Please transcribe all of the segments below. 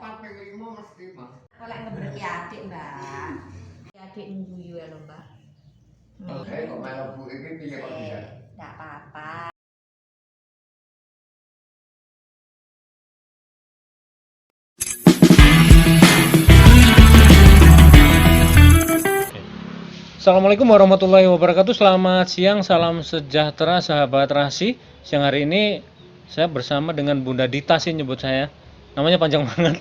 Kalau ngeberki adik mbak, adik nunggu ya lho mbak. Oke, kok malah bu ini piye kok tidak? Tidak apa-apa. Assalamualaikum warahmatullahi wabarakatuh. Selamat siang, salam sejahtera sahabat Rasi. Siang hari ini saya bersama dengan Bunda Dita sih nyebut saya. Namanya panjang banget.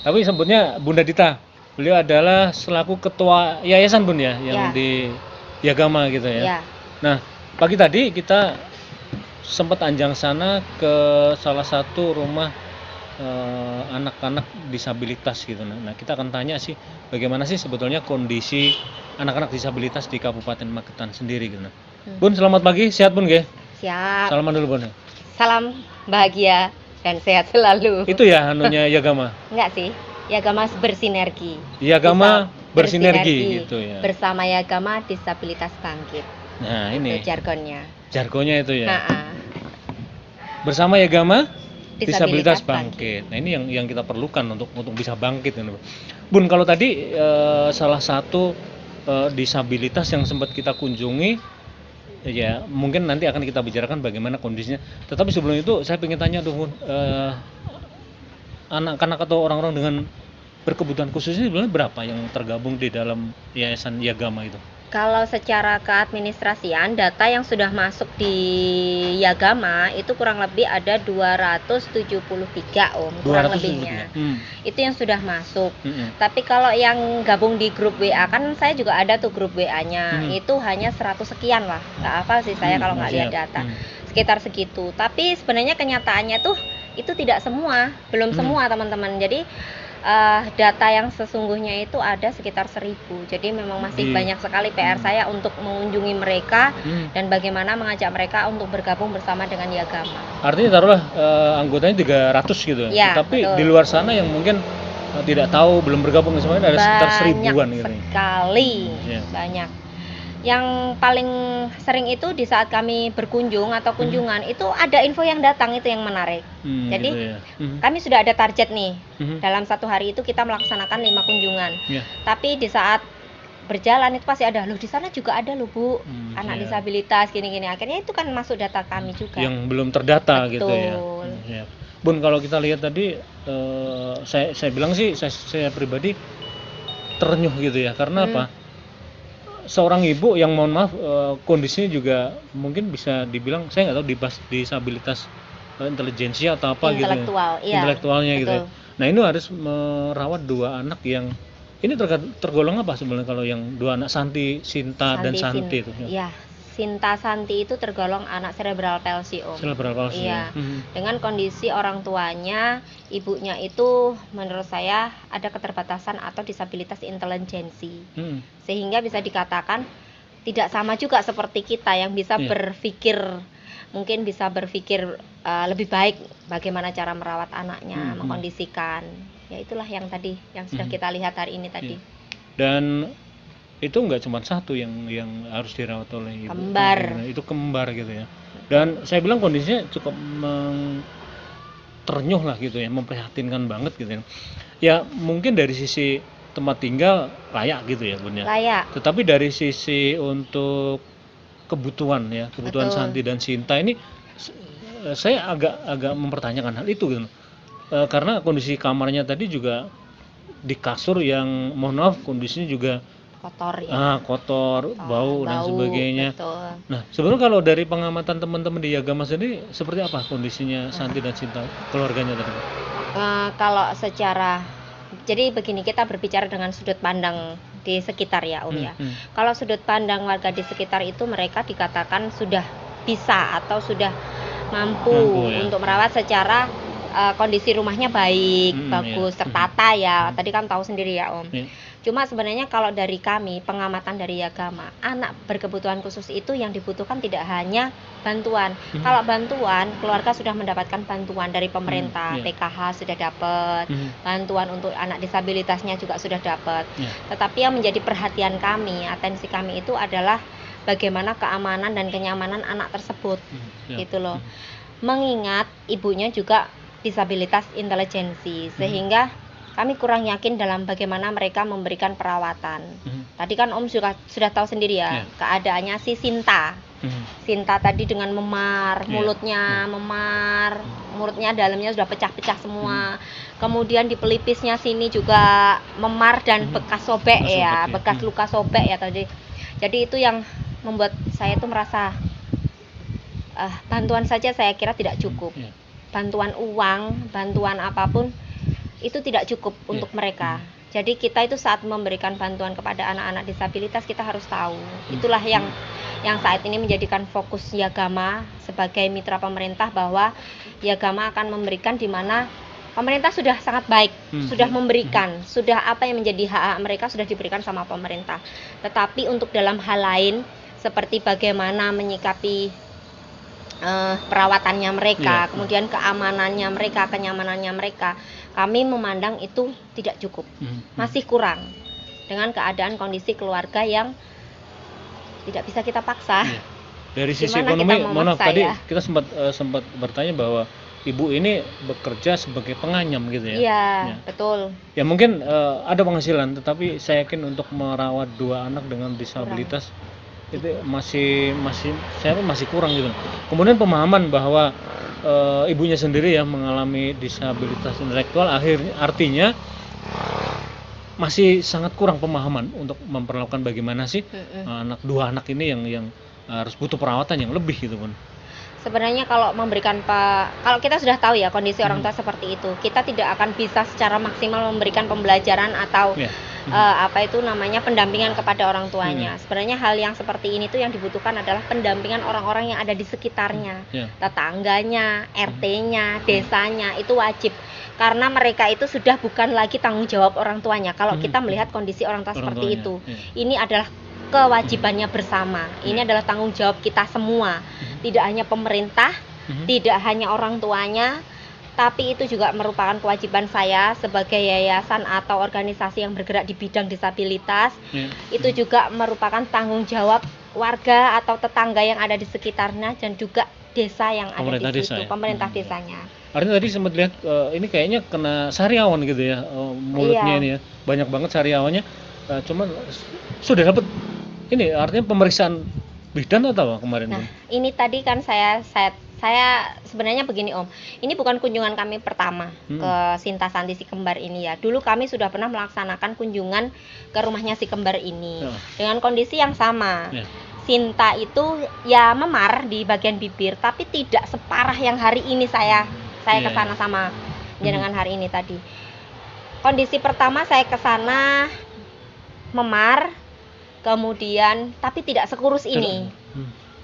Tapi sebutnya Bunda Dita. Beliau adalah selaku ketua yayasan Bun ya, yang di Yagama gitu ya. Nah, pagi tadi kita sempat anjang sana ke salah satu rumah anak-anak disabilitas gitu. Nah, kita akan tanya sih bagaimana sih sebetulnya kondisi anak-anak disabilitas di Kabupaten Magetan sendiri gitu. Bun, selamat pagi, sehat Bun nggih? Siap. Salaman dulu Bun. Salam bahagia dan sehat selalu. Itu ya anunya Yagama? Enggak sih, Yagama bersinergi. Yagama bersinergi gitu ya. Bersama Yagama Disabilitas Bangkit. Nah, ini itu jargonnya. Jargonnya itu ya. Nah, bersama Yagama Disabilitas Bangkit. Nah, ini yang kita perlukan untuk bisa bangkit. Bun, kalau tadi salah satu disabilitas yang sempat kita kunjungi, ya mungkin nanti akan kita bicarakan bagaimana kondisinya. Tetapi sebelum itu saya ingin tanya dong, anak-anak atau orang-orang dengan berkebutuhan khusus ini sebenarnya berapa yang tergabung di dalam Yayasan Yagama itu? Kalau secara keadministrasian, data yang sudah masuk di Yagama itu kurang lebih ada 273 kurang lebihnya. Itu yang sudah masuk. Tapi kalau yang gabung di grup WA, kan saya juga ada tuh grup WA-nya, itu hanya 100 sekian lah. Nggak hafal sih saya kalau nggak lihat data. Sekitar segitu. Tapi sebenarnya kenyataannya tuh itu tidak semua, belum semua teman-teman. Jadi data yang sesungguhnya itu ada sekitar 1000. Jadi memang masih banyak sekali PR saya untuk mengunjungi mereka dan bagaimana mengajak mereka untuk bergabung bersama dengan Yagama. Artinya taruhlah anggotanya 300 gitu ya. Tapi betul. Di luar sana yang mungkin tidak tahu, belum bergabung semuanya ada sekitar 1000-an gitu. Banyak sekali, banyak. Yang paling sering itu di saat kami berkunjung atau kunjungan itu ada info yang datang, itu yang menarik. Jadi gitu ya. Kami sudah ada target nih, dalam satu hari itu kita melaksanakan 5 kunjungan. Tapi di saat berjalan itu pasti ada, loh di sana juga ada loh Bu, anak disabilitas gini-gini. Akhirnya itu kan masuk data kami juga. Yang belum terdata. Betul. Gitu ya. Bun, kalau kita lihat tadi saya bilang sih saya pribadi terenyuh gitu ya. Karena apa? Seorang ibu yang mohon maaf kondisinya juga mungkin bisa dibilang, saya nggak tahu disabilitas intelijensia atau apa gitu ya. Intelektualnya gitu ya. Nah, ini harus merawat 2 anak yang ini tergolong apa sebenarnya kalau yang 2 anak Sinta dan Santi itu? Iya, Sinta Santi itu tergolong anak cerebral palsy Om. Cerebral palsy. Iya. Dengan kondisi orang tuanya, ibunya itu menurut saya ada keterbatasan atau disabilitas intelijensi. Sehingga bisa dikatakan tidak sama juga seperti kita yang bisa berpikir, mungkin bisa berpikir lebih baik bagaimana cara merawat anaknya, mengkondisikan. Ya itulah yang tadi yang sudah kita lihat hari ini tadi. Dan itu nggak cuma satu yang harus dirawat oleh ibu. Kembar. Itu kembar gitu ya. Dan saya bilang kondisinya cukup ternyuh lah gitu ya, memprihatinkan banget gitu ya. Ya mungkin dari sisi tempat tinggal layak gitu ya Bun ya. Layak. Tetapi dari sisi untuk kebutuhan ya, kebutuhan Santi dan Sinta ini saya agak mempertanyakan hal itu gitu. Karena kondisi kamarnya tadi juga di kasur yang mohon maaf kondisinya juga kotor ya. Kotor, bau dan sebagainya. Betul. Nah, sebenarnya kalau dari pengamatan teman-teman di Yagama sendiri seperti apa kondisinya Santi dan Sinta, keluarganya tadi? Kalau secara, jadi begini, kita berbicara dengan sudut pandang di sekitar ya Om ya. Kalau sudut pandang warga di sekitar itu mereka dikatakan sudah bisa atau sudah mampu ya, untuk merawat secara kondisi rumahnya baik, bagus, tertata ya. Tadi kan tahu sendiri ya Om. Cuma sebenarnya kalau dari kami, pengamatan dari Yagama, anak berkebutuhan khusus itu yang dibutuhkan tidak hanya bantuan. Kalau bantuan, keluarga sudah mendapatkan bantuan dari pemerintah, PKH sudah dapat, bantuan untuk anak disabilitasnya juga sudah dapat. Tetapi yang menjadi perhatian kami, atensi kami itu adalah bagaimana keamanan dan kenyamanan anak tersebut, gitu loh. Mengingat ibunya juga disabilitas intelijensi, sehingga kami kurang yakin dalam bagaimana mereka memberikan perawatan. Tadi kan Om juga sudah tahu sendiri ya, keadaannya si Sinta. Sinta tadi dengan memar, mulutnya memar, mulutnya dalamnya sudah pecah-pecah semua. Kemudian di pelipisnya sini juga memar dan bekas sobek ya, bekas luka sobek ya tadi. Jadi itu yang membuat saya tuh merasa bantuan saja saya kira tidak cukup. Bantuan uang, bantuan apapun itu tidak cukup untuk mereka. Jadi kita itu saat memberikan bantuan kepada anak-anak disabilitas, kita harus tahu. Itulah yang saat ini menjadikan fokus Yagama sebagai mitra pemerintah, bahwa Yagama akan memberikan di mana pemerintah sudah sangat baik, sudah memberikan, sudah apa yang menjadi hak mereka sudah diberikan sama pemerintah. Tetapi untuk dalam hal lain seperti bagaimana menyikapi perawatannya mereka, kemudian keamanannya mereka, kenyamanannya mereka, kami memandang itu tidak cukup, masih kurang dengan keadaan kondisi keluarga yang tidak bisa kita paksa. Dari sisi Gimana ekonomi, kita mohon maaf, memaksa, tadi ya? kita sempat bertanya bahwa ibu ini bekerja sebagai penganyam gitu ya. Iya, betul. Ya mungkin ada penghasilan, tetapi saya yakin untuk merawat 2 anak dengan disabilitas itu masih kurang gitu. Kemudian pemahaman bahwa ibunya sendiri ya mengalami disabilitas intelektual, artinya masih sangat kurang pemahaman untuk memperlakukan bagaimana sih dua anak ini yang harus butuh perawatan yang lebih gitu kan. Sebenarnya kalau kalau kita sudah tahu ya kondisi orang tua seperti itu, kita tidak akan bisa secara maksimal memberikan pembelajaran atau pendampingan kepada orang tuanya. Sebenarnya hal yang seperti ini tuh yang dibutuhkan adalah pendampingan orang-orang yang ada di sekitarnya, tetangganya, RT-nya, desanya, itu wajib. Karena mereka itu sudah bukan lagi tanggung jawab orang tuanya. Kalau kita melihat kondisi orang tua seperti itu, ini adalah kewajibannya bersama. Ini adalah tanggung jawab kita semua. Tidak hanya pemerintah, tidak hanya orang tuanya, tapi itu juga merupakan kewajiban saya sebagai yayasan atau organisasi yang bergerak di bidang disabilitas. Itu juga merupakan tanggung jawab warga atau tetangga yang ada di sekitarnya, dan juga desa yang ada di situ, pemerintah desanya. Artinya tadi sempat lihat ini kayaknya kena sariawan gitu ya, mulutnya ini ya, banyak banget sariawannya. Cuman sudah dapat ini artinya pemeriksaan bidan atau apa kemarin? Nah, ini tadi kan saya sebenarnya begini Om, ini bukan kunjungan kami pertama ke Sinta Santi si kembar ini ya. Dulu kami sudah pernah melaksanakan kunjungan ke rumahnya si kembar ini dengan kondisi yang sama. Sinta itu ya memar di bagian bibir, tapi tidak separah yang hari ini saya kesana sama dengan hari ini tadi. Kondisi pertama saya kesana memar, kemudian tapi tidak sekurus ini,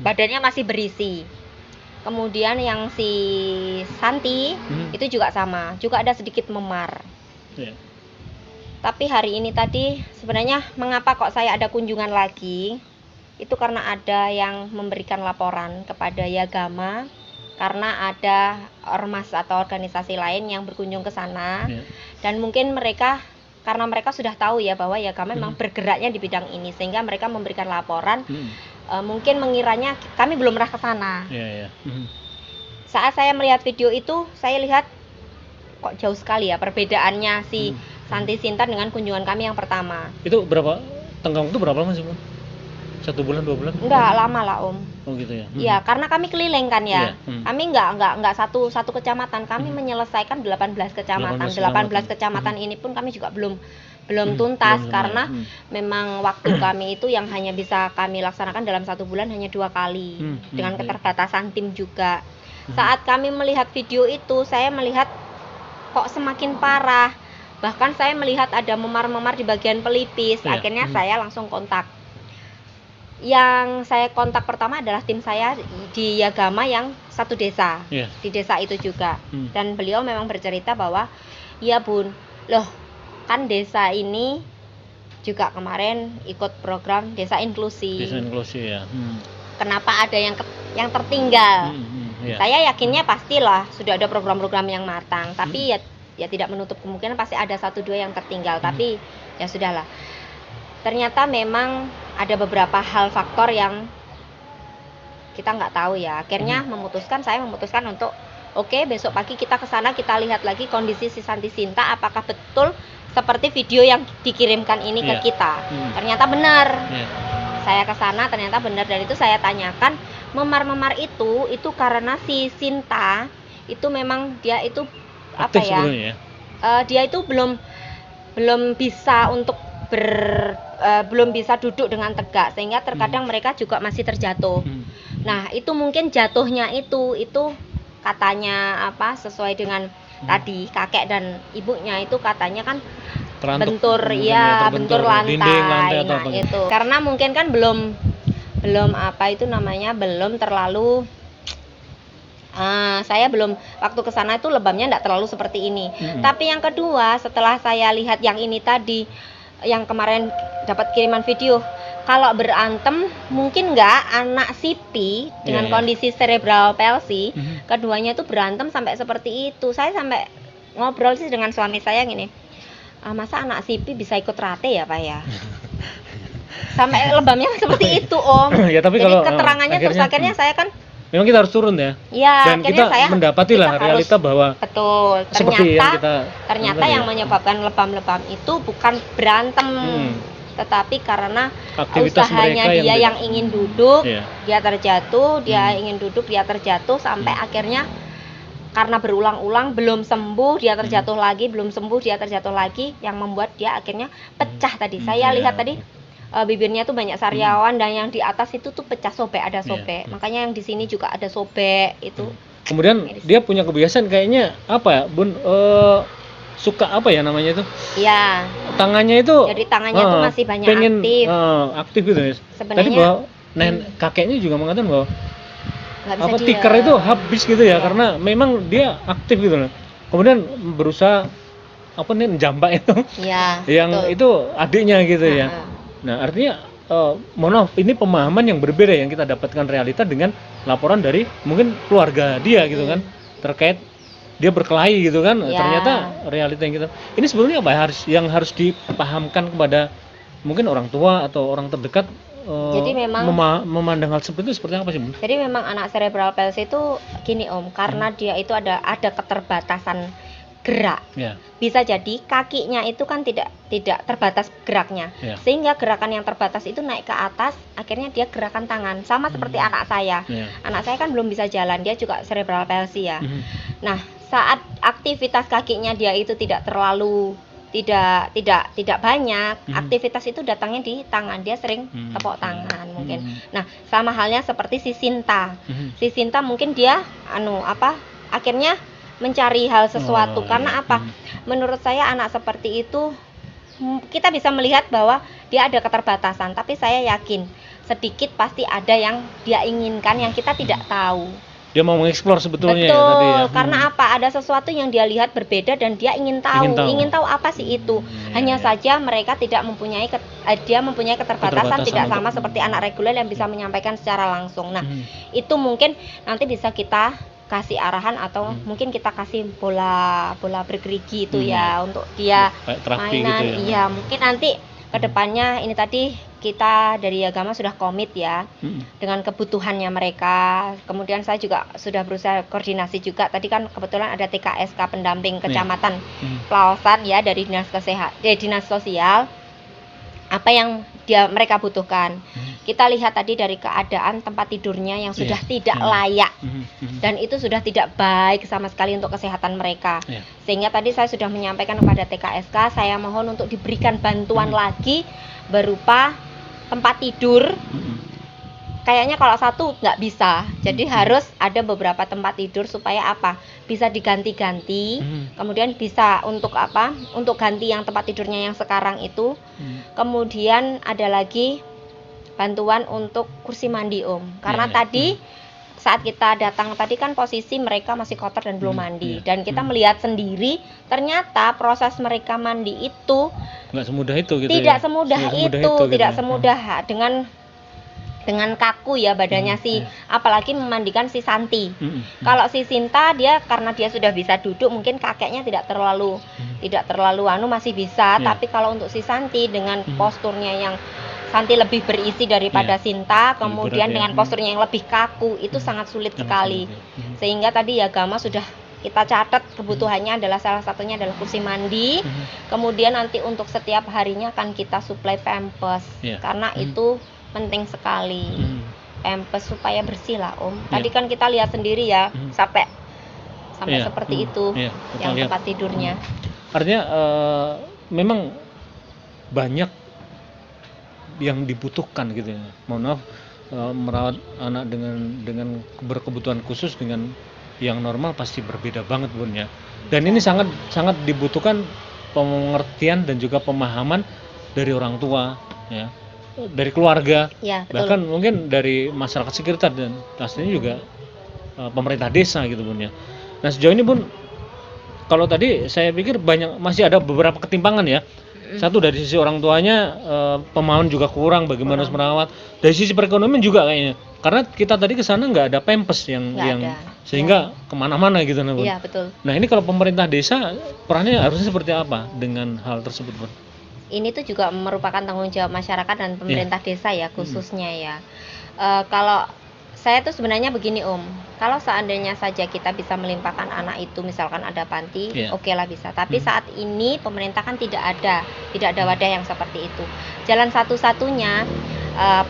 badannya masih berisi. Kemudian yang si Santi itu juga sama, juga ada sedikit memar. Tapi hari ini tadi sebenarnya mengapa kok saya ada kunjungan lagi, itu karena ada yang memberikan laporan kepada Yagama, karena ada ormas atau organisasi lain yang berkunjung ke sana. Dan mungkin karena mereka sudah tahu ya bahwa Yagama memang bergeraknya di bidang ini, sehingga mereka memberikan laporan. Mungkin mengiranya kami belum pernah ke sana. Saat saya melihat video itu, saya lihat kok jauh sekali ya perbedaannya si Santi Sinta dengan kunjungan kami yang pertama. Itu berapa? Tenggang itu berapa lama sih, Bun? 1 bulan, 2 bulan? Enggak lama lah Om. Oh gitu ya. Iya, karena kami keliling kan ya. Kami enggak satu kecamatan, kami menyelesaikan 18 kecamatan. 18 kecamatan ini pun kami juga belum tuntas karena memang waktu kami itu yang hanya bisa kami laksanakan dalam 1 bulan hanya 2 kali dengan keterbatasan tim juga. Saat kami melihat video itu, saya melihat kok semakin parah. Bahkan saya melihat ada memar-memar di bagian pelipis. Akhirnya saya langsung kontak. Yang saya kontak pertama adalah tim saya di Yagama yang satu desa, di desa itu juga. Dan beliau memang bercerita bahwa ya Bun, loh kan desa ini juga kemarin ikut program desa inklusi. Desa inklusi ya. Kenapa ada yang tertinggal? Saya yakinnya pastilah sudah ada program-program yang matang, tapi ya tidak menutup kemungkinan pasti ada 1-2 yang tertinggal. Tapi ya sudahlah. Ternyata memang ada beberapa hal faktor yang kita nggak tahu ya. Akhirnya saya memutuskan untuk Oke, besok pagi kita ke sana, kita lihat lagi kondisi si Santi Sinta apakah betul seperti video yang dikirimkan ini Iya. ke kita. Ternyata benar. Iya. Saya ke sana ternyata benar, dan itu saya tanyakan, memar-memar itu karena si Sinta itu memang dia itu apa Aktif ya? sebetulnya ya. Dia itu belum bisa untuk belum bisa duduk dengan tegak, sehingga terkadang mereka juga masih terjatuh. Nah, itu mungkin jatuhnya itu katanya apa, sesuai dengan tadi kakek dan ibunya itu katanya kan Terantuk bentur mungkin ya, terbentur bentur lantai, dinding, lantai atau nah apa gitu. itu karena mungkin kan belum apa itu namanya, belum terlalu saya belum waktu ke sana itu lebamnya enggak terlalu seperti ini. Tapi yang kedua, setelah saya lihat yang ini tadi, yang kemarin dapat kiriman video, kalau berantem mungkin nggak anak Sipi dengan kondisi cerebral palsy, keduanya itu berantem sampai seperti itu. Saya sampai ngobrol sih dengan suami saya gini, masa anak Sipi bisa ikut rate ya Pak ya? Sampai lebamnya seperti itu Om. Ya, tapi jadi kalau keterangannya terus akhirnya saya kan memang kita harus turun ya. Ya, dan kita mendapati lah realita bahwa betul. seperti Ternyata yang menyebabkan lebam-lebam itu bukan berantem, tetapi karena aktivitas usahanya dia yang ingin duduk, dia terjatuh, dia terjatuh sampai akhirnya karena berulang-ulang belum sembuh, dia terjatuh lagi, belum sembuh, dia terjatuh lagi, yang membuat dia akhirnya pecah tadi. Saya lihat tadi bibirnya tuh banyak sariawan, dan yang di atas itu tuh pecah, sobek, ada sobek. Makanya yang di sini juga ada sobek itu. Kemudian dia punya kebiasaan kayaknya apa ya, Bun? Suka apa ya namanya itu? Iya. Tangannya itu. Jadi tangannya tuh masih banyak pengen, aktif. Aktif gitu ya. Sebenarnya. Tadi bahwa kakeknya juga mengatakan bahwa apa tikar itu habis gitu ya, karena memang dia aktif gitu loh. Kemudian berusaha apa nih jambak itu. Iya. yang betul. itu adiknya gitu ya. Nah, artinya mohon maaf, ini pemahaman yang berbeda yang kita dapatkan realita dengan laporan dari mungkin keluarga dia gitu kan, terkait dia berkelahi gitu kan. Ternyata realita yang kita ini sebetulnya apa yang harus dipahamkan kepada mungkin orang tua atau orang terdekat. Jadi memang memandang hal seperti itu seperti apa sih, Bun? Jadi memang anak cerebral palsy itu gini Om, karena dia itu ada keterbatasan gerak. Bisa jadi kakinya itu kan tidak terbatas geraknya, sehingga gerakan yang terbatas itu naik ke atas, akhirnya dia gerakan tangan, sama seperti anak saya. Anak saya kan belum bisa jalan, dia juga cerebral palsy ya. Nah, saat aktivitas kakinya dia itu tidak banyak, aktivitas itu datangnya di tangan, dia sering tepuk tangan mungkin. Nah, sama halnya seperti si Sinta. Si Sinta mungkin dia akhirnya mencari hal sesuatu. Karena apa? Menurut saya anak seperti itu kita bisa melihat bahwa dia ada keterbatasan, tapi saya yakin sedikit pasti ada yang dia inginkan yang kita tidak tahu. Dia mau mengeksplor sebetulnya. Betul, tadi ya. Karena apa? Ada sesuatu yang dia lihat berbeda dan dia ingin tahu apa sih itu. Hanya saja mereka tidak mempunyai dia mempunyai keterbatasan tidak sama seperti anak reguler yang bisa menyampaikan secara langsung. Nah, itu mungkin nanti bisa kita kasih arahan atau mungkin kita kasih bola bergerigi itu ya untuk dia mainan. Gitu ya. Iya, mungkin nanti kedepannya ini tadi kita dari agama sudah komit ya dengan kebutuhannya mereka. Kemudian saya juga sudah berusaha koordinasi juga. Tadi kan kebetulan ada TKSK pendamping kecamatan Pelawasan ya dari dinas sosial. Apa yang mereka butuhkan. Kita lihat tadi dari keadaan tempat tidurnya yang sudah tidak layak dan itu sudah tidak baik sama sekali untuk kesehatan mereka. Sehingga tadi saya sudah menyampaikan kepada TKSK, saya mohon untuk diberikan bantuan lagi berupa tempat tidur. Kayaknya kalau satu nggak bisa, jadi harus ada beberapa tempat tidur supaya apa? Bisa diganti-ganti. Kemudian bisa untuk apa? Untuk ganti yang tempat tidurnya yang sekarang itu. Kemudian ada lagi bantuan untuk kursi mandi Om. Karena tadi saat kita datang tadi kan posisi mereka masih kotor dan belum mandi. Dan kita melihat sendiri ternyata proses mereka mandi itu nggak semudah itu gitu. Tidak semudah itu, tidak semudah dengan kaku ya badannya apalagi memandikan si Santi. Kalau si Sinta dia karena dia sudah bisa duduk, mungkin kakeknya tidak terlalu masih bisa, tapi kalau untuk si Santi dengan posturnya yang Santi lebih berisi daripada Sinta, kemudian berat ya. dengan posturnya yang lebih kaku, itu sangat sulit sekali. Sehingga tadi ya Gama sudah kita catat kebutuhannya adalah salah satunya adalah kursi mandi. Kemudian nanti untuk setiap harinya akan kita suplai pampers, karena itu penting sekali. Pampers supaya bersih lah Om. Tadi kan kita lihat sendiri ya, sampai seperti itu yang tempat tidurnya. Artinya memang banyak yang dibutuhkan gitu ya. Mohon maaf, merawat anak dengan berkebutuhan khusus dengan yang normal pasti berbeda banget Bun ya. Dan ini sangat sangat dibutuhkan pengertian dan juga pemahaman dari orang tua ya, dari keluarga, Ya, betul. bahkan mungkin dari masyarakat sekitar dan pastinya juga pemerintah desa gitu Bun ya. Nah sejauh ini Bun, kalau tadi saya pikir masih ada beberapa ketimpangan ya. Satu dari sisi orang tuanya, pemahaman juga kurang bagaimana harus merawat. Dari sisi perekonomian juga kayaknya, karena kita tadi ke sana nggak ada pampers yang Nggak ada. sehingga kemana-mana gitu Bun. Iya, betul. Nah ini kalau pemerintah desa perannya harusnya seperti apa dengan hal tersebut Bun? Ini tuh juga merupakan tanggung jawab masyarakat dan pemerintah desa ya khususnya ya. Kalau saya tuh sebenarnya begini Om, kalau seandainya saja kita bisa melimpahkan anak itu, misalkan ada panti, oke lah bisa. Tapi saat ini pemerintah kan tidak ada wadah yang seperti itu. Jalan satu-satunya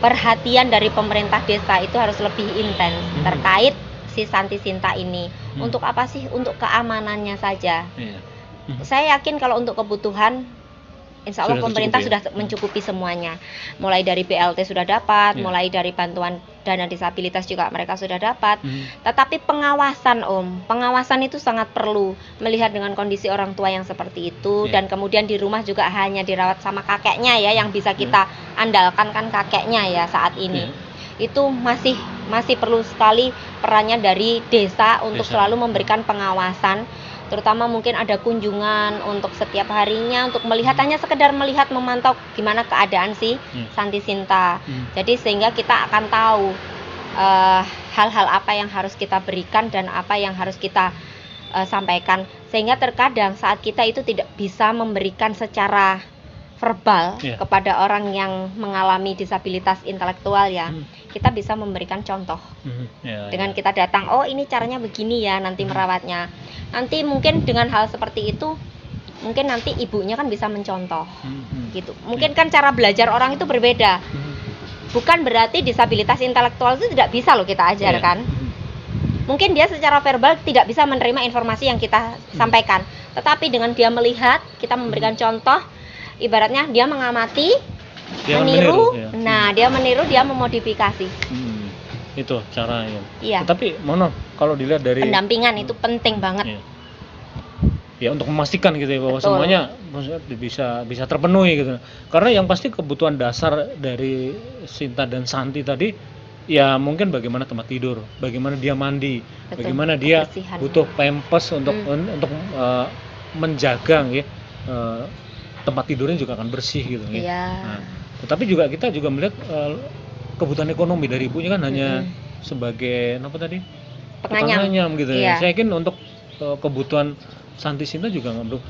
perhatian dari pemerintah desa itu harus lebih intens terkait si Santi Sinta ini. Untuk apa sih? Untuk keamanannya saja. Saya yakin kalau untuk kebutuhan, insya Allah pemerintah sudah mencukupi semuanya. Mulai dari BLT sudah dapat, mulai dari bantuan dana disabilitas juga mereka sudah dapat. Tetapi pengawasan Om, pengawasan itu sangat perlu. Melihat dengan kondisi orang tua yang seperti itu, dan kemudian di rumah juga hanya dirawat sama kakeknya ya, yang bisa kita andalkan kan kakeknya ya saat ini. Itu masih perlu sekali perannya dari desa untuk selalu memberikan pengawasan. Terutama mungkin ada kunjungan untuk setiap harinya, untuk melihat, hanya sekedar melihat, memantau gimana keadaan si Santi Sinta. Jadi sehingga kita akan tahu hal-hal apa yang harus kita berikan dan apa yang harus kita sampaikan. Sehingga terkadang saat kita itu tidak bisa memberikan secara verbal kepada orang yang mengalami disabilitas intelektual ya, kita bisa memberikan contoh dengan kita datang, oh ini caranya begini ya nanti merawatnya. Nanti mungkin dengan hal seperti itu, mungkin nanti ibunya kan bisa mencontoh gitu. Mungkin kan cara belajar orang itu berbeda. Bukan berarti disabilitas intelektual itu tidak bisa loh kita ajarkan. Mungkin dia secara verbal tidak bisa menerima informasi yang kita sampaikan, tetapi dengan dia melihat, kita memberikan contoh, ibaratnya dia mengamati, meniru, nah dia meniru, dia memodifikasi. Itu caranya. Iya. Tetapi mohon kalau dilihat dari pendampingan itu penting banget. Ya untuk memastikan gitu ya bahwa semuanya bisa terpenuhi gitu. Karena yang pasti kebutuhan dasar dari Sinta dan Santi tadi ya mungkin bagaimana tempat tidur, bagaimana dia mandi, bagaimana dia butuh pampers untuk menjaga ya. Tempat tidurnya juga akan bersih gitu ya. Nah, tetapi juga kita juga melihat kebutuhan ekonomi dari ibunya kan hanya sebagai apa tadi? Penganyam gitu ya. Saya yakin untuk kebutuhan Santi Sinta juga nggak perlu.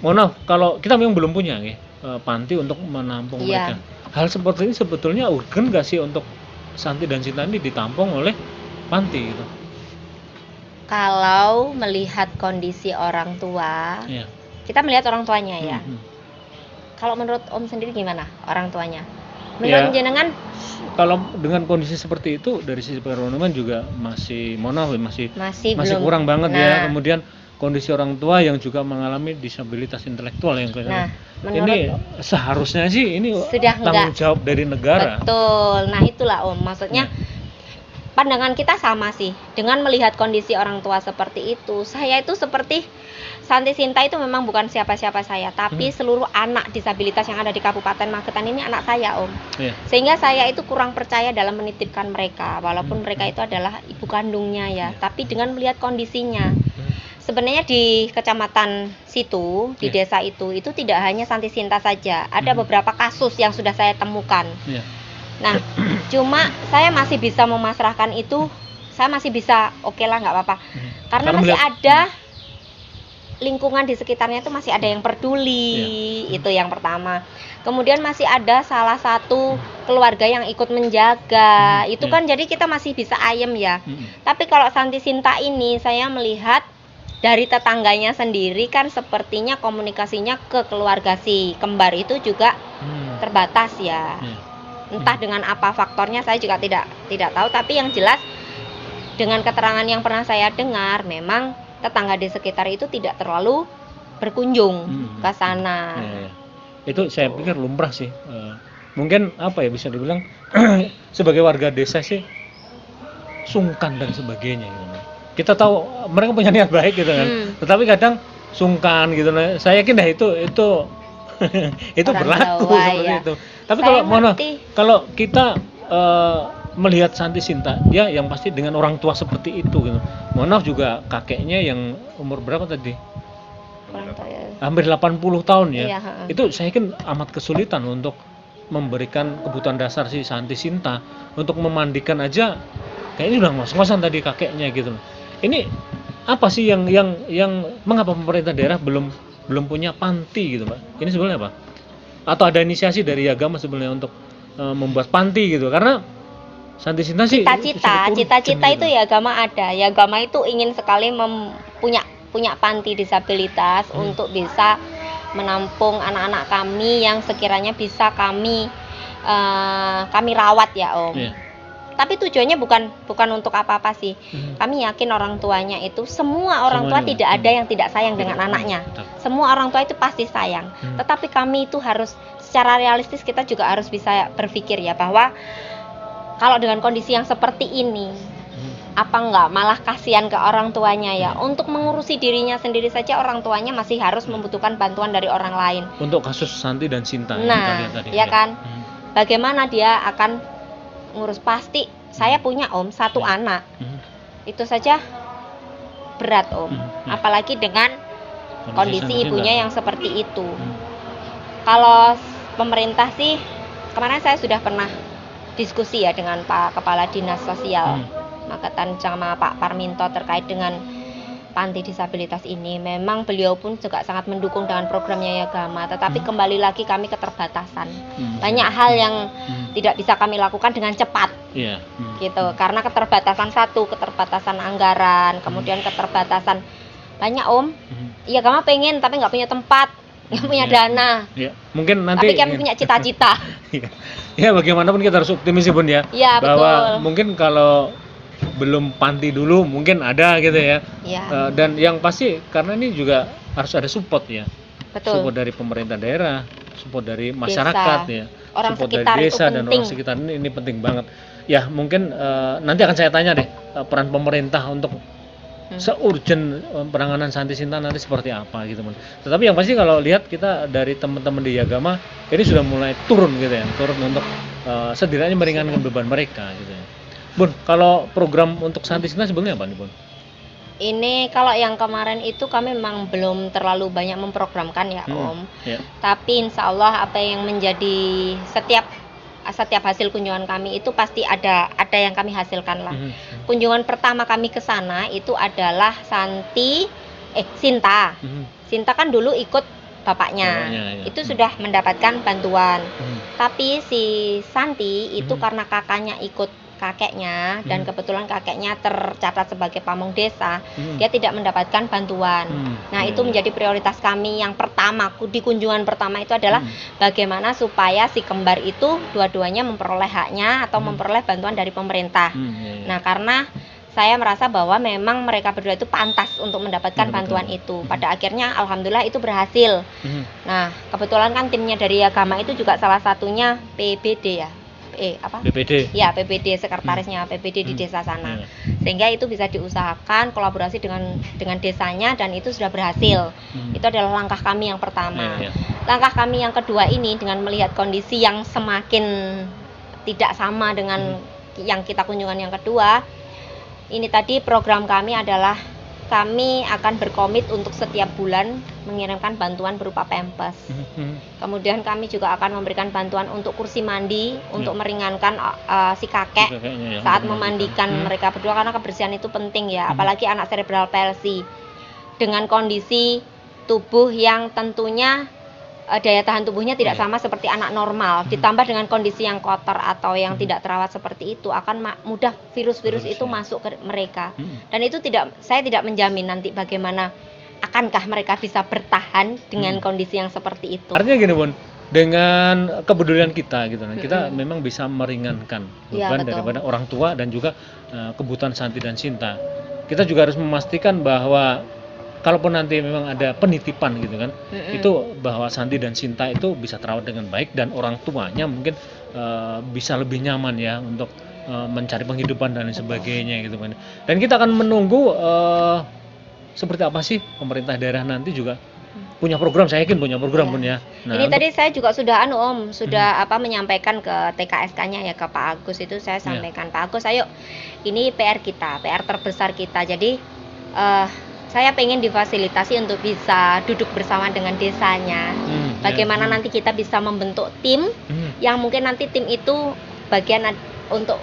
Mohon maaf kalau kita memang belum punya ya, panti untuk menampung mereka. Hal seperti ini sebetulnya urgen nggak sih untuk Santi dan Sinta ini ditampung oleh panti gitu? Kalau melihat kondisi orang tua, kita melihat orang tuanya ya. Kalau menurut Om sendiri gimana orang tuanya? Menurut jenengan? Kalau dengan kondisi seperti itu dari sisi perekonomian juga masih masih kurang banget ya. Kemudian kondisi orang tua yang juga mengalami disabilitas intelektual yang ini seharusnya sih ini sudah tanggung jawab dari negara. Betul. Nah itulah Om, maksudnya pandangan kita sama sih dengan melihat kondisi orang tua seperti itu. Saya itu seperti Santi Sinta itu memang bukan siapa-siapa saya, tapi seluruh anak disabilitas yang ada di Kabupaten Magetan ini anak saya Om. Sehingga saya itu kurang percaya dalam menitipkan mereka, walaupun mereka itu adalah ibu kandungnya ya. Tapi dengan melihat kondisinya, sebenarnya di kecamatan situ, di desa itu tidak hanya Santi Sinta saja, ada beberapa kasus yang sudah saya temukan. Nah, cuma saya masih bisa memasrahkan itu, saya masih bisa oke lah nggak apa-apa, karena masih ada lingkungan di sekitarnya itu masih ada yang peduli, itu yang pertama. Kemudian masih ada salah satu keluarga yang ikut menjaga, itu kan jadi kita masih bisa ayem ya. Tapi kalau Santi Sinta ini saya melihat dari tetangganya sendiri kan sepertinya komunikasinya ke keluarga si kembar itu juga terbatas ya. Entah dengan apa faktornya saya juga tidak tahu, tapi yang jelas dengan keterangan yang pernah saya dengar memang tetangga di sekitar itu tidak terlalu berkunjung ke sana. Itu saya pikir lumrah sih. Mungkin apa ya bisa dibilang sebagai warga desa sih sungkan dan sebagainya gitu. Kita tahu mereka punya niat baik gitu kan. Tetapi kadang sungkan gitu. Saya yakin dah itu itu Orang berlaku Jawa, seperti ya. itu. Tapi Saya kalau kita melihat Santi Sinta, dia yang pasti dengan orang tua seperti itu gitu. Mohon maaf juga kakeknya yang umur berapa tadi? Kurang tahu ya. Hampir 80 tahun ya. Iya, Itu saya yakin amat kesulitan untuk memberikan kebutuhan dasar si Santi Sinta, untuk memandikan aja kayaknya udah ngos-ngosan tadi kakeknya gitu. Ini apa sih yang mengapa pemerintah daerah belum punya panti gitu, Mbak? Ini sebenarnya apa? Atau ada inisiasi dari agama sebenarnya untuk membuat panti gitu? Karena Santi Sinta sih cita-cita itu ya agama ada. Ya agama itu ingin sekali punya panti disabilitas untuk bisa menampung anak-anak kami yang sekiranya bisa kami rawat ya Om. Tapi tujuannya bukan untuk apa-apa sih. Kami yakin orang tuanya itu semua orang tua tidak ada yang tidak sayang dengan anaknya. Semua orang tua itu pasti sayang. Tetapi kami itu harus secara realistis kita juga harus bisa berpikir ya bahwa kalau dengan kondisi yang seperti ini, apa enggak malah kasihan ke orang tuanya ya. Untuk mengurusi dirinya sendiri saja orang tuanya masih harus membutuhkan bantuan dari orang lain. Untuk kasus Santi dan Sinta Nah, ya kan. Bagaimana dia akan ngurus? Pasti saya punya Om satu anak. Itu saja berat Om. Apalagi dengan kondisi ibunya yang seperti itu. Kalau pemerintah sih kemarin saya sudah pernah diskusi ya dengan Pak Kepala Dinas Sosial Magetan sama Pak Parminto terkait dengan panti disabilitas ini. Memang beliau pun juga sangat mendukung dengan programnya Yagama, tetapi kembali lagi kami keterbatasan. Banyak hal yang tidak bisa kami lakukan dengan cepat. Gitu. Karena keterbatasan anggaran, kemudian keterbatasan banyak Om. Yagama pengen tapi nggak punya tempat, nggak punya dana. Mungkin nanti. Tapi kami punya cita-cita. Ya bagaimanapun kita harus optimis ya Bun ya. Bahwa betul. mungkin kalau belum panti dulu mungkin ada gitu ya. Dan yang pasti karena ini juga harus ada support ya. Betul. Support dari pemerintah daerah, support dari masyarakat desa. Ya. Orang support sekitar dari desa itu dan penting. orang sekitar ini penting banget. Ya mungkin nanti akan saya tanya deh peran pemerintah untuk se-urgent penanganan Santi Sinta nanti seperti apa gitu, Tetapi yang pasti kalau lihat kita dari teman-teman di Yagama ini sudah mulai turun gitu ya, turun untuk setidaknya meringankan beban mereka gitu ya. Bun, kalau program untuk Santi Sinta sebenarnya apa nih, Bun? Ini kalau yang kemarin itu kami memang belum terlalu banyak memprogramkan ya Om. Tapi insya Allah apa yang menjadi setiap hasil kunjungan kami itu pasti ada yang kami hasilkan lah. Kunjungan pertama kami ke sana itu adalah Sinta. Sinta kan dulu ikut bapaknya. Itu sudah mendapatkan bantuan. Tapi si Santi itu karena kakaknya ikut kakeknya dan kebetulan kakeknya tercatat sebagai pamong desa, dia tidak mendapatkan bantuan. Nah, itu menjadi prioritas kami yang pertama di kunjungan pertama itu adalah bagaimana supaya si kembar itu dua-duanya memperoleh haknya atau memperoleh bantuan dari pemerintah. Nah, karena saya merasa bahwa memang mereka berdua itu pantas untuk mendapatkan bantuan itu. Pada akhirnya alhamdulillah itu berhasil. Nah, kebetulan kan timnya dari Yagama itu juga salah satunya PBD ya. PPD. Ya, PPD, sekretarisnya PPD di desa sana. Sehingga itu bisa diusahakan kolaborasi dengan desanya dan itu sudah berhasil. Itu adalah langkah kami yang pertama. Langkah kami yang kedua ini dengan melihat kondisi yang semakin tidak sama dengan yang kita kunjungan yang kedua. Ini tadi program kami adalah kami akan berkomit untuk setiap bulan mengirimkan bantuan berupa pampers. Kemudian kami juga akan memberikan bantuan untuk kursi mandi untuk meringankan si kakek saat memandikan mereka berdua karena kebersihan itu penting ya, apalagi anak cerebral palsy. dengan kondisi tubuh yang tentunya daya tahan tubuhnya tidak Iya. sama seperti anak normal, ditambah dengan kondisi yang kotor atau yang tidak terawat seperti itu, akan mudah virus-virus Virus, itu ya. masuk ke mereka. Mm. Dan itu saya tidak menjamin nanti bagaimana akankah mereka bisa bertahan dengan kondisi yang seperti itu. Artinya gini Bun, dengan kepedulian kita gitu, kita memang bisa meringankan Iya, beban betul. daripada orang tua dan juga kebutuhan Santi dan Sinta. Kita juga harus memastikan bahwa kalaupun nanti memang ada penitipan gitu kan, itu bahwa Santi dan Sinta itu bisa terawat dengan baik dan orang tuanya mungkin bisa lebih nyaman ya untuk mencari penghidupan dan lain sebagainya gitu kan. Dan kita akan menunggu seperti apa sih pemerintah daerah nanti juga punya program, saya yakin punya program Iya. Bun ya. Nah, Ini untuk- tadi saya juga sudah sudah menyampaikan ke TKSK-nya ya, ke Pak Agus itu saya sampaikan, Pak Agus ayo ini PR kita, PR terbesar kita. Jadi saya pengen difasilitasi untuk bisa duduk bersama dengan desanya. Bagaimana nanti kita bisa membentuk tim yang mungkin nanti tim itu bagian untuk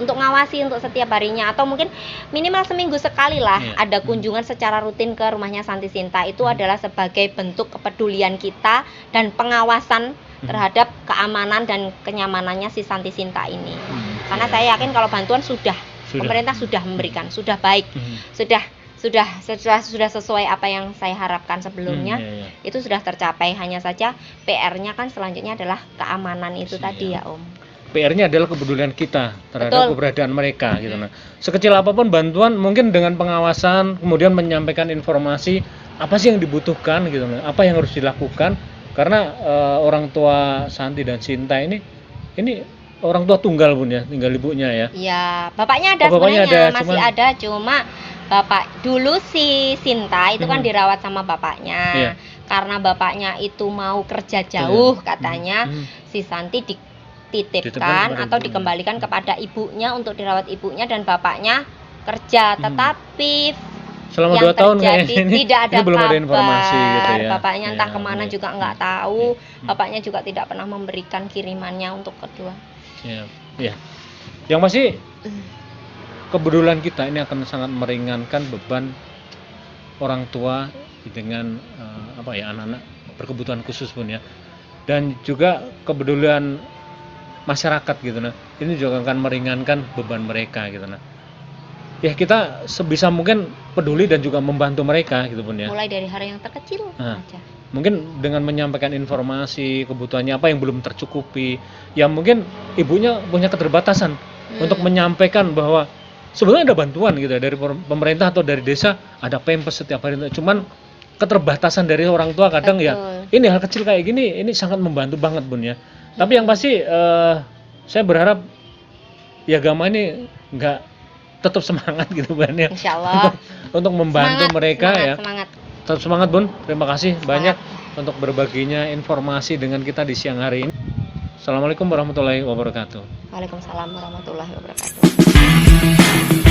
untuk ngawasi untuk setiap harinya, atau mungkin minimal seminggu sekali lah ada kunjungan secara rutin ke rumahnya Santi Sinta. Itu adalah sebagai bentuk kepedulian kita dan pengawasan terhadap keamanan dan kenyamanannya si Santi Sinta ini. Karena saya yakin kalau bantuan sudah pemerintah sudah memberikan, sudah baik, sudah sesuai apa yang saya harapkan sebelumnya. Itu sudah tercapai, hanya saja PR-nya kan selanjutnya adalah keamanan itu tadi ya Om. PR-nya adalah kepedulian kita terhadap keberadaan mereka gitu. Nah, sekecil apapun bantuan mungkin dengan pengawasan, kemudian menyampaikan informasi apa sih yang dibutuhkan gitu, apa yang harus dilakukan, karena orang tua Santi dan Sinta ini orang tua tunggal Bun ya, tinggal ibunya ya. Iya, bapaknya ada Bapaknya sebenarnya, ada, masih ada, cuma bapak dulu si Sinta itu kan dirawat sama bapaknya. Karena bapaknya itu mau kerja jauh katanya, si Santi dititipkan atau dikembalikan kepada ibunya untuk dirawat ibunya, dan bapaknya kerja. Tetapi selama yang 2 tahun terjadi ini tidak ada belum ada kabar. informasi gitu ya. Bapaknya entah kemana baik. juga nggak tahu. Bapaknya juga tidak pernah memberikan kirimannya untuk kedua. Ya. Yang masih kebetulan kita ini akan sangat meringankan beban orang tua dengan anak-anak berkebutuhan khusus Bun ya. Dan juga kepedulian masyarakat gitu nah. Ini juga akan meringankan beban mereka gitu nah. Ya kita sebisa mungkin peduli dan juga membantu mereka gitu Bun ya. Mulai dari hal yang terkecil aja. Mungkin dengan menyampaikan informasi kebutuhannya apa yang belum tercukupi, ya mungkin ibunya punya keterbatasan untuk menyampaikan bahwa sebenarnya ada bantuan gitu dari pemerintah atau dari desa, ada pampers setiap hari, cuman keterbatasan dari orang tua kadang ya ini hal kecil kayak gini ini sangat membantu banget Bun ya. Tapi yang pasti saya berharap ya Gama ini nggak tetap semangat gitu Bun ya. Insyaallah untuk membantu mereka ya. Semangat. Tetap semangat Bun. Terima kasih banyak untuk berbaginya informasi dengan kita di siang hari ini. Assalamualaikum warahmatullahi wabarakatuh. Waalaikumsalam warahmatullahi wabarakatuh.